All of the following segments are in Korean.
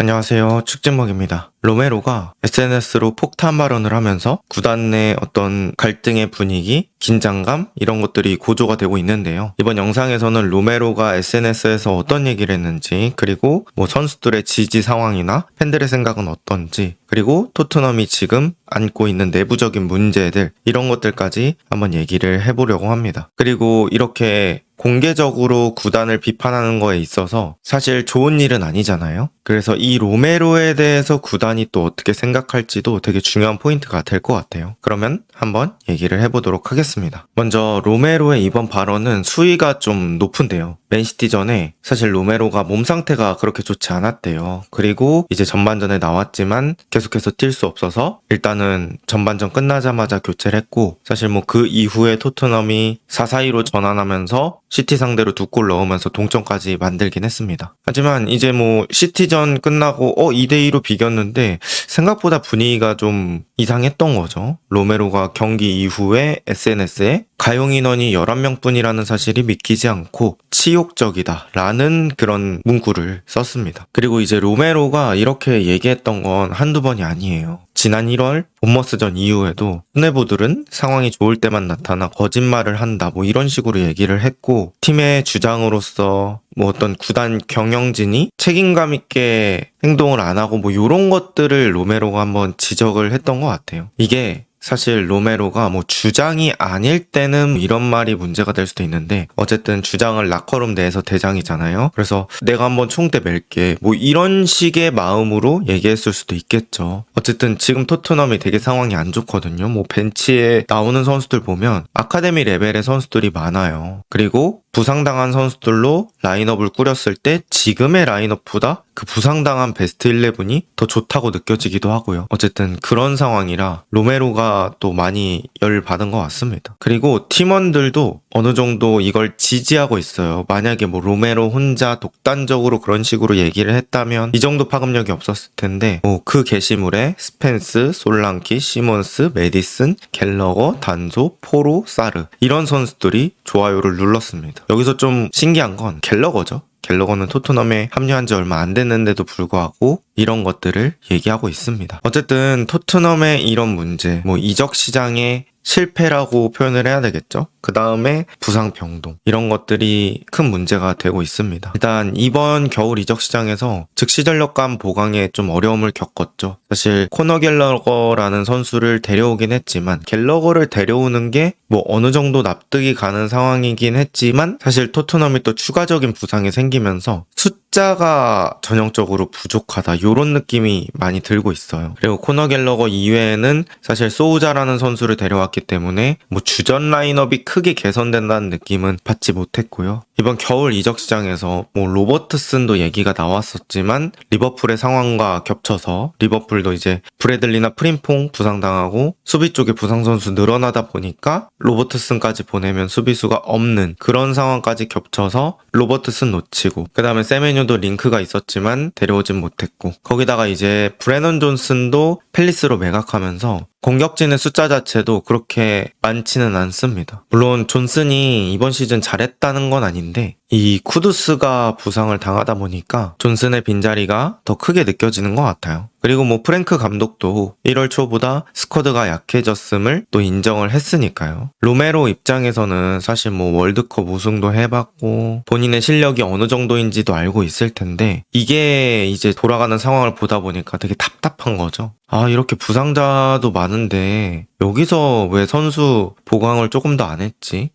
안녕하세요. 축진먹입니다. 로메로가 SNS로 폭탄 발언을 하면서 구단 내 어떤 갈등의 분위기, 긴장감 이런 것들이 고조가 되고 있는데요. 이번 영상에서는 로메로가 SNS에서 어떤 얘기를 했는지, 그리고 선수들의 지지 상황이나 팬들의 생각은 어떤지, 그리고 토트넘이 지금 안고 있는 내부적인 문제들 이런 것들까지 한번 얘기를 해보려고 합니다. 그리고 이렇게 공개적으로 구단을 비판하는 거에 있어서 사실 좋은 일은 아니잖아요. 그래서 이 로메로에 대해서 구단이 또 어떻게 생각할지도 되게 중요한 포인트가 될 것 같아요. 그러면 한번 얘기를 해보도록 하겠습니다. 먼저 로메로의 이번 발언은 수위가 좀 높은데요. 맨시티전에 사실 로메로가 몸 상태가 그렇게 좋지 않았대요. 그리고 이제 전반전에 나왔지만 계속해서 뛸 수 없어서 일단은 전반전 끝나자마자 교체를 했고, 사실 그 이후에 토트넘이 4-4-2로 전환하면서 시티 상대로 2골 넣으면서 동점까지 만들긴 했습니다. 하지만 이제 시티전 끝나고 2-2로 비겼는데 생각보다 분위기가 좀 이상했던 거죠. 로메로가 경기 이후에 SNS에 가용 인원이 11명뿐이라는 사실이 믿기지 않고 치욕적이다라는 그런 문구를 썼습니다. 그리고 이제 로메로가 이렇게 얘기했던 건 한두 번이 아니에요. 지난 1월 본머스전 이후에도 수뇌부들은 상황이 좋을 때만 나타나 거짓말을 한다 이런 식으로 얘기를 했고, 팀의 주장으로서 어떤 구단 경영진이 책임감 있게 행동을 안 하고 이런 것들을 로메로가 한번 지적을 했던 것 같아요. 이게 사실 로메로가 주장이 아닐 때는 이런 말이 문제가 될 수도 있는데, 어쨌든 주장을 라커룸 내에서 대장이잖아요. 그래서 내가 한번 총대 맬게 이런 식의 마음으로 얘기했을 수도 있겠죠. 어쨌든 지금 토트넘이 되게 상황이 안 좋거든요. 벤치에 나오는 선수들 보면 아카데미 레벨의 선수들이 많아요. 그리고 부상당한 선수들로 라인업을 꾸렸을 때 지금의 라인업보다 그 부상당한 베스트 11이 더 좋다고 느껴지기도 하고요. 어쨌든 그런 상황이라 로메로가 또 많이 열받은 것 같습니다. 그리고 팀원들도 어느 정도 이걸 지지하고 있어요. 만약에 로메로 혼자 독단적으로 그런 식으로 얘기를 했다면 이 정도 파급력이 없었을 텐데, 그 게시물에 스펜스, 솔랑키, 시몬스, 메디슨, 갤러거, 단소, 포로, 사르 이런 선수들이 좋아요를 눌렀습니다. 여기서 좀 신기한 건 갤러거죠. 갤러거는 토트넘에 합류한 지 얼마 안 됐는데도 불구하고 이런 것들을 얘기하고 있습니다. 어쨌든 토트넘의 이런 문제, 이적 시장의 실패라고 표현을 해야 되겠죠. 그 다음에 부상 병동 이런 것들이 큰 문제가 되고 있습니다. 일단 이번 겨울 이적 시장에서 즉시 전력감 보강에 좀 어려움을 겪었죠. 사실 코너 갤러거라는 선수를 데려오긴 했지만, 갤러거를 데려오는 게 어느 정도 납득이 가는 상황이긴 했지만, 사실 토트넘이 또 추가적인 부상이 생기면서 숫자가 전형적으로 부족하다 이런 느낌이 많이 들고 있어요. 그리고 코너 갤러거 이외에는 사실 소우자라는 선수를 데려왔기 때문에 주전 라인업이 크게 개선된다는 느낌은 받지 못했고요. 이번 겨울 이적 시장에서 로버트슨도 얘기가 나왔었지만 리버풀의 상황과 겹쳐서 리버풀도 이제 브래들리나 프림퐁 부상당하고 수비 쪽에 부상 선수 늘어나다 보니까 로버트슨까지 보내면 수비수가 없는 그런 상황까지 겹쳐서 로버트슨 놓치고, 그 다음에 세메뉴도 링크가 있었지만 데려오진 못했고, 거기다가 이제 브레넌 존슨도 팰리스로 매각하면서 공격진의 숫자 자체도 그렇게 많지는 않습니다. 물론 존슨이 이번 시즌 잘했다는 건 아닌데 이 쿠두스가 부상을 당하다 보니까 존슨의 빈자리가 더 크게 느껴지는 것 같아요. 그리고 프랭크 감독도 1월 초보다 스쿼드가 약해졌음을 또 인정을 했으니까요. 로메로 입장에서는 사실 월드컵 우승도 해봤고 본인의 실력이 어느 정도인지도 알고 있을 텐데, 이게 이제 돌아가는 상황을 보다 보니까 되게 답답한 거죠. 이렇게 부상자도 많은데 여기서 왜 선수 보강을 조금 더 안 했지?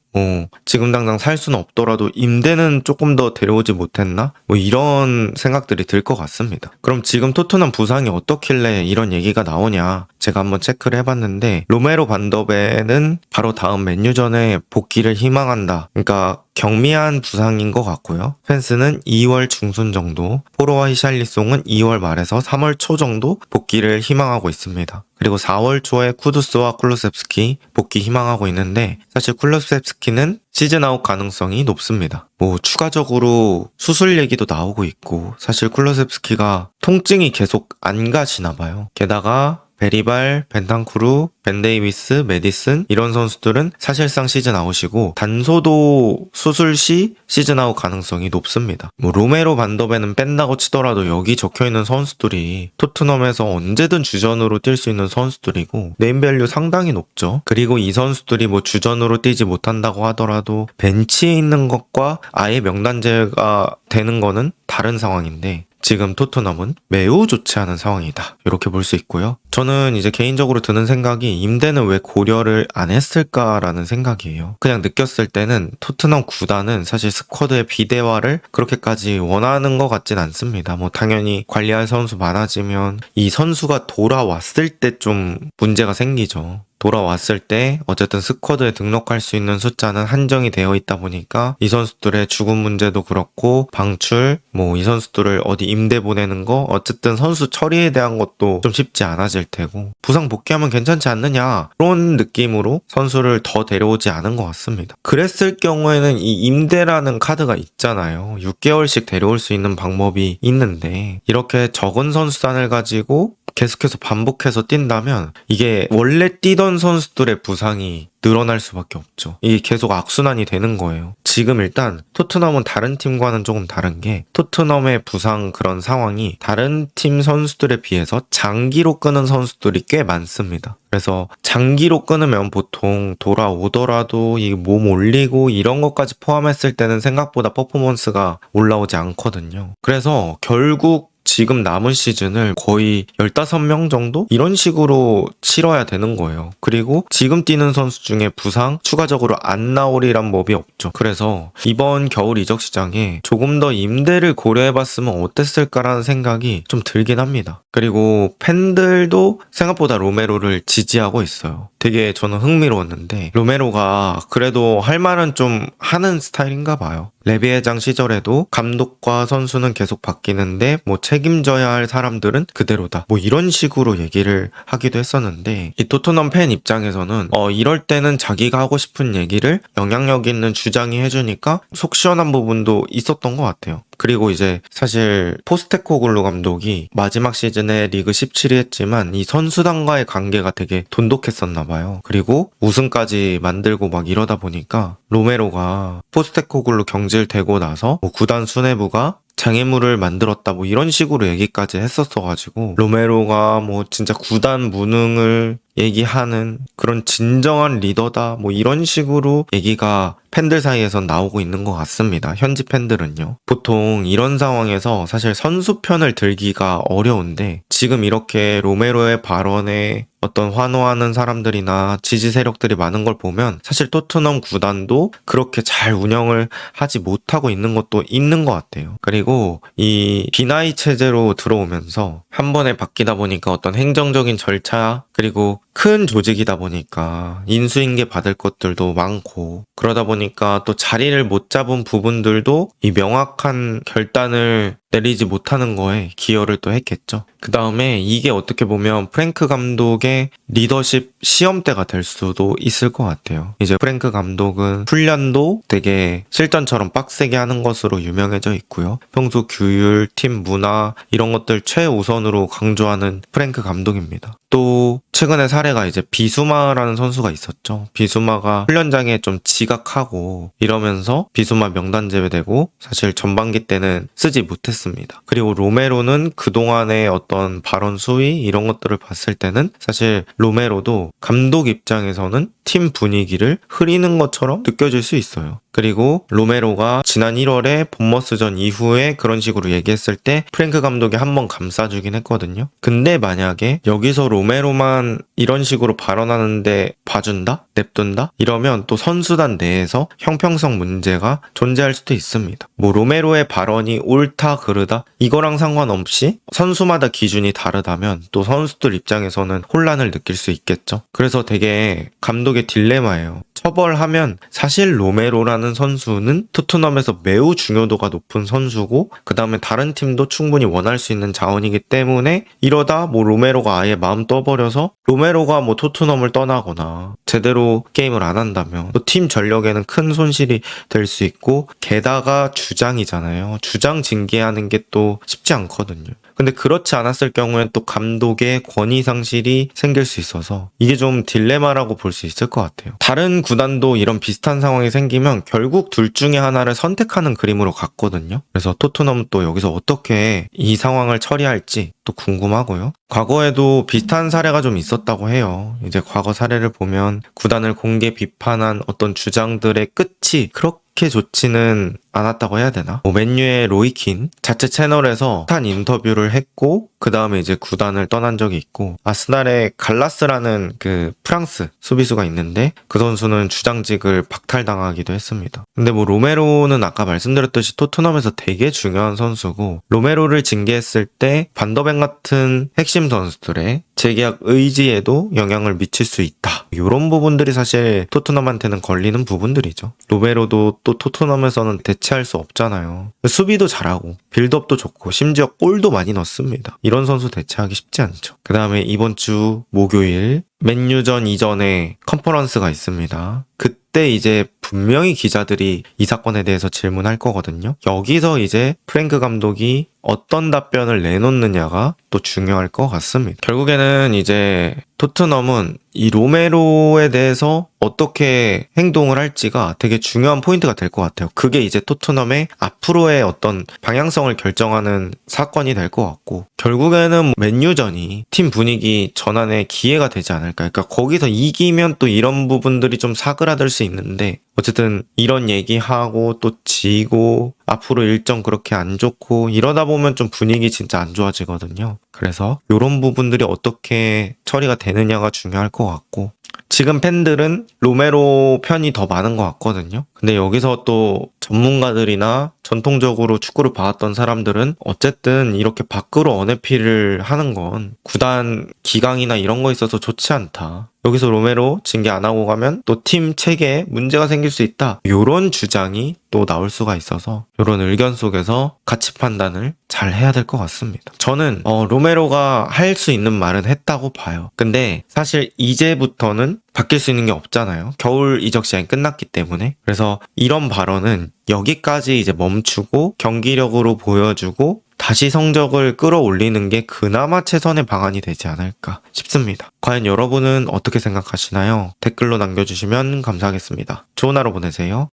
지금 당장 살 수는 없더라도 임대는 조금 더 데려오지 못했나? 이런 생각들이 들 것 같습니다. 그럼 지금 토트넘 부상이 어떻길래 이런 얘기가 나오냐? 제가 한번 체크를 해봤는데, 로메로 반더벤은 바로 다음 맨유전에 복귀를 희망한다. 그러니까 경미한 부상인 것 같고요. 펜스는 2월 중순 정도, 포로와 히샬리송은 2월 말에서 3월 초 정도 복귀를 희망하고 있습니다. 그리고 4월 초에 쿠두스와 쿨루셉스키 복귀 희망하고 있는데, 사실 쿨루셉스키는 시즌 아웃 가능성이 높습니다. 추가적으로 수술 얘기도 나오고 있고, 사실 쿨루셉스키가 통증이 계속 안 가시나 봐요. 게다가 베리발, 벤탄쿠르, 벤데이비스, 메디슨 이런 선수들은 사실상 시즌 아웃이고 단소도 수술 시 시즌 아웃 가능성이 높습니다. 로메로 반더벤은 뺀다고 치더라도 여기 적혀있는 선수들이 토트넘에서 언제든 주전으로 뛸 수 있는 선수들이고 네임밸류 상당히 높죠. 그리고 이 선수들이 주전으로 뛰지 못한다고 하더라도 벤치에 있는 것과 아예 명단 제외가 되는 거는 다른 상황인데 지금 토트넘은 매우 좋지 않은 상황이다. 이렇게 볼 수 있고요. 저는 이제 개인적으로 드는 생각이 임대는 왜 고려를 안 했을까라는 생각이에요. 그냥 느꼈을 때는 토트넘 구단은 사실 스쿼드의 비대화를 그렇게까지 원하는 것 같진 않습니다. 당연히 관리할 선수 많아지면 이 선수가 돌아왔을 때 좀 문제가 생기죠. 돌아왔을 때 어쨌든 스쿼드에 등록할 수 있는 숫자는 한정이 되어 있다 보니까 이 선수들의 죽음 문제도 그렇고 방출, 이 선수들을 어디 임대 보내는 거 어쨌든 선수 처리에 대한 것도 좀 쉽지 않아질 테고 부상 복귀하면 괜찮지 않느냐 그런 느낌으로 선수를 더 데려오지 않은 것 같습니다. 그랬을 경우에는 이 임대라는 카드가 있잖아요. 6개월씩 데려올 수 있는 방법이 있는데 이렇게 적은 선수단을 가지고 계속해서 반복해서 뛴다면 이게 원래 뛰던 선수들의 부상이 늘어날 수밖에 없죠. 이게 계속 악순환이 되는 거예요. 지금 일단 토트넘은 다른 팀과는 조금 다른 게 토트넘의 부상 그런 상황이 다른 팀 선수들에 비해서 장기로 끄는 선수들이 꽤 많습니다. 그래서 장기로 끊으면 보통 돌아오더라도 이 몸 올리고 이런 것까지 포함했을 때는 생각보다 퍼포먼스가 올라오지 않거든요. 그래서 결국 지금 남은 시즌을 거의 15명 정도? 이런 식으로 치러야 되는 거예요. 그리고 지금 뛰는 선수 중에 부상 추가적으로 안 나오리란 법이 없죠. 그래서 이번 겨울 이적 시장에 조금 더 임대를 고려해봤으면 어땠을까라는 생각이 좀 들긴 합니다. 그리고 팬들도 생각보다 로메로를 지지하고 있어요. 되게 저는 흥미로웠는데 로메로가 그래도 할 말은 좀 하는 스타일인가 봐요. 레비 회장 시절에도 감독과 선수는 계속 바뀌는데 책임져야 할 사람들은 그대로다. 이런 식으로 얘기를 하기도 했었는데 이 토트넘 팬 입장에서는 이럴 때는 자기가 하고 싶은 얘기를 영향력 있는 주장이 해주니까 속 시원한 부분도 있었던 것 같아요. 그리고 이제 사실 포스테코글루 감독이 마지막 시즌에 리그 17위 했지만 이 선수단과의 관계가 되게 돈독했었나 봐요. 그리고 우승까지 만들고 이러다 보니까 로메로가 포스테코글루 경질되고 나서 구단 수뇌부가 장애물을 만들었다 이런 식으로 얘기까지 했었어가지고 로메로가 진짜 구단 무능을 얘기하는 그런 진정한 리더다 이런 식으로 얘기가 팬들 사이에선 나오고 있는 것 같습니다. 현지 팬들은요. 보통 이런 상황에서 사실 선수 편을 들기가 어려운데 지금 이렇게 로메로의 발언에 어떤 환호하는 사람들이나 지지 세력들이 많은 걸 보면 사실 토트넘 구단도 그렇게 잘 운영을 하지 못하고 있는 것도 있는 것 같아요. 그리고 이 비나이 체제로 들어오면서 한 번에 바뀌다 보니까 어떤 행정적인 절차 그리고 큰 조직이다 보니까 인수인계 받을 것들도 많고 그러다 보니까 또 자리를 못 잡은 부분들도 이 명확한 결단을 내리지 못하는 거에 기여를 또 했겠죠. 그 다음에 이게 어떻게 보면 프랭크 감독의 리더십 시험대가 될 수도 있을 것 같아요. 이제 프랭크 감독은 훈련도 되게 실전처럼 빡세게 하는 것으로 유명해져 있고요. 평소 규율, 팀 문화 이런 것들 최우선으로 강조하는 프랭크 감독입니다. 또 최근에 사례가 이제 비수마라는 선수가 있었죠. 비수마가 훈련장에 좀 지각하고 이러면서 비수마 명단 제외되고 사실 전반기 때는 쓰지 못했습니다. 그리고 로메로는 그동안의 어떤 발언 수위 이런 것들을 봤을 때는 사실 로메로도 감독 입장에서는 팀 분위기를 흐리는 것처럼 느껴질 수 있어요. 그리고 로메로가 지난 1월에 본머스전 이후에 그런 식으로 얘기했을 때 프랭크 감독이 한번 감싸주긴 했거든요. 근데 만약에 여기서 로메로만 이런 식으로 발언하는데 봐준다? 냅둔다? 이러면 또 선수단 내에서 형평성 문제가 존재할 수도 있습니다. 로메로의 발언이 옳다 그르다 이거랑 상관없이 선수마다 기준이 다르다면 또 선수들 입장에서는 혼란을 느낄 수 있겠죠. 그래서 되게 감독의 딜레마예요. 처벌하면 사실 로메로라는 선수는 토트넘에서 매우 중요도가 높은 선수고 그 다음에 다른 팀도 충분히 원할 수 있는 자원이기 때문에 이러다 로메로가 아예 마음 떠버려서 로메로가 토트넘을 떠나거나 제대로 게임을 안 한다면 또 팀 전력에는 큰 손실이 될 수 있고 게다가 주장이잖아요. 주장 징계하는 게 또 쉽지 않거든요. 근데 그렇지 않았을 경우엔 또 감독의 권위 상실이 생길 수 있어서 이게 좀 딜레마라고 볼 수 있을 것 같아요. 다른 구단도 이런 비슷한 상황이 생기면 결국 둘 중에 하나를 선택하는 그림으로 갔거든요. 그래서 토트넘은 또 여기서 어떻게 이 상황을 처리할지 또 궁금하고요. 과거에도 비슷한 사례가 좀 있었다고 해요. 이제 과거 사례를 보면 구단을 공개 비판한 어떤 주장들의 끝이 그렇게 좋지는 않았다고 해야 되나? 맨유의 로이킨 자체 채널에서 한 인터뷰를 했고 그 다음에 이제 구단을 떠난 적이 있고, 아스날의 갈라스라는 그 프랑스 수비수가 있는데 그 선수는 주장직을 박탈당하기도 했습니다. 근데 로메로는 아까 말씀드렸듯이 토트넘에서 되게 중요한 선수고, 로메로를 징계했을 때 반더벤 같은 핵심 선수들의 재계약 의지에도 영향을 미칠 수 있다. 이런 부분들이 사실 토트넘한테는 걸리는 부분들이죠. 로메로도 또 토트넘에서는 대체할 수 없잖아요. 수비도 잘하고 빌드업도 좋고 심지어 골도 많이 넣습니다. 이런 선수 대체하기 쉽지 않죠. 그 다음에 이번 주 목요일 맨유전 이전에 컨퍼런스가 있습니다. 그때 이제 분명히 기자들이 이 사건에 대해서 질문할 거거든요. 여기서 이제 프랭크 감독이 어떤 답변을 내놓느냐가 또 중요할 것 같습니다. 결국에는 이제 토트넘은 이 로메로에 대해서 어떻게 행동을 할지가 되게 중요한 포인트가 될 것 같아요. 그게 이제 토트넘의 앞으로의 어떤 방향성을 결정하는 사건이 될 것 같고, 결국에는 맨유전이 팀 분위기 전환의 기회가 되지 않을까. 그러니까 거기서 이기면 또 이런 부분들이 좀 사그라들 수 있는데, 어쨌든 이런 얘기하고 또 지고 앞으로 일정 그렇게 안 좋고 이러다 보면 좀 분위기 진짜 안 좋아지거든요. 그래서 이런 부분들이 어떻게 처리가 되느냐가 중요할 것 같고, 지금 팬들은 로메로 편이 더 많은 것 같거든요. 근데 여기서 또 전문가들이나 전통적으로 축구를 봐왔던 사람들은 어쨌든 이렇게 밖으로 언해피를 하는 건 구단 기강이나 이런 거 있어서 좋지 않다. 여기서 로메로 징계 안 하고 가면 또 팀 체계에 문제가 생길 수 있다. 이런 주장이 또 나올 수가 있어서 이런 의견 속에서 가치 판단을 잘 해야 될 것 같습니다. 저는 로메로가 할 수 있는 말은 했다고 봐요. 근데 사실 이제부터는 바뀔 수 있는 게 없잖아요. 겨울 이적 시장이 끝났기 때문에. 그래서 이런 발언은 여기까지 이제 멈추고 경기력으로 보여주고 다시 성적을 끌어올리는 게 그나마 최선의 방안이 되지 않을까 싶습니다. 과연 여러분은 어떻게 생각하시나요? 댓글로 남겨주시면 감사하겠습니다. 좋은 하루 보내세요.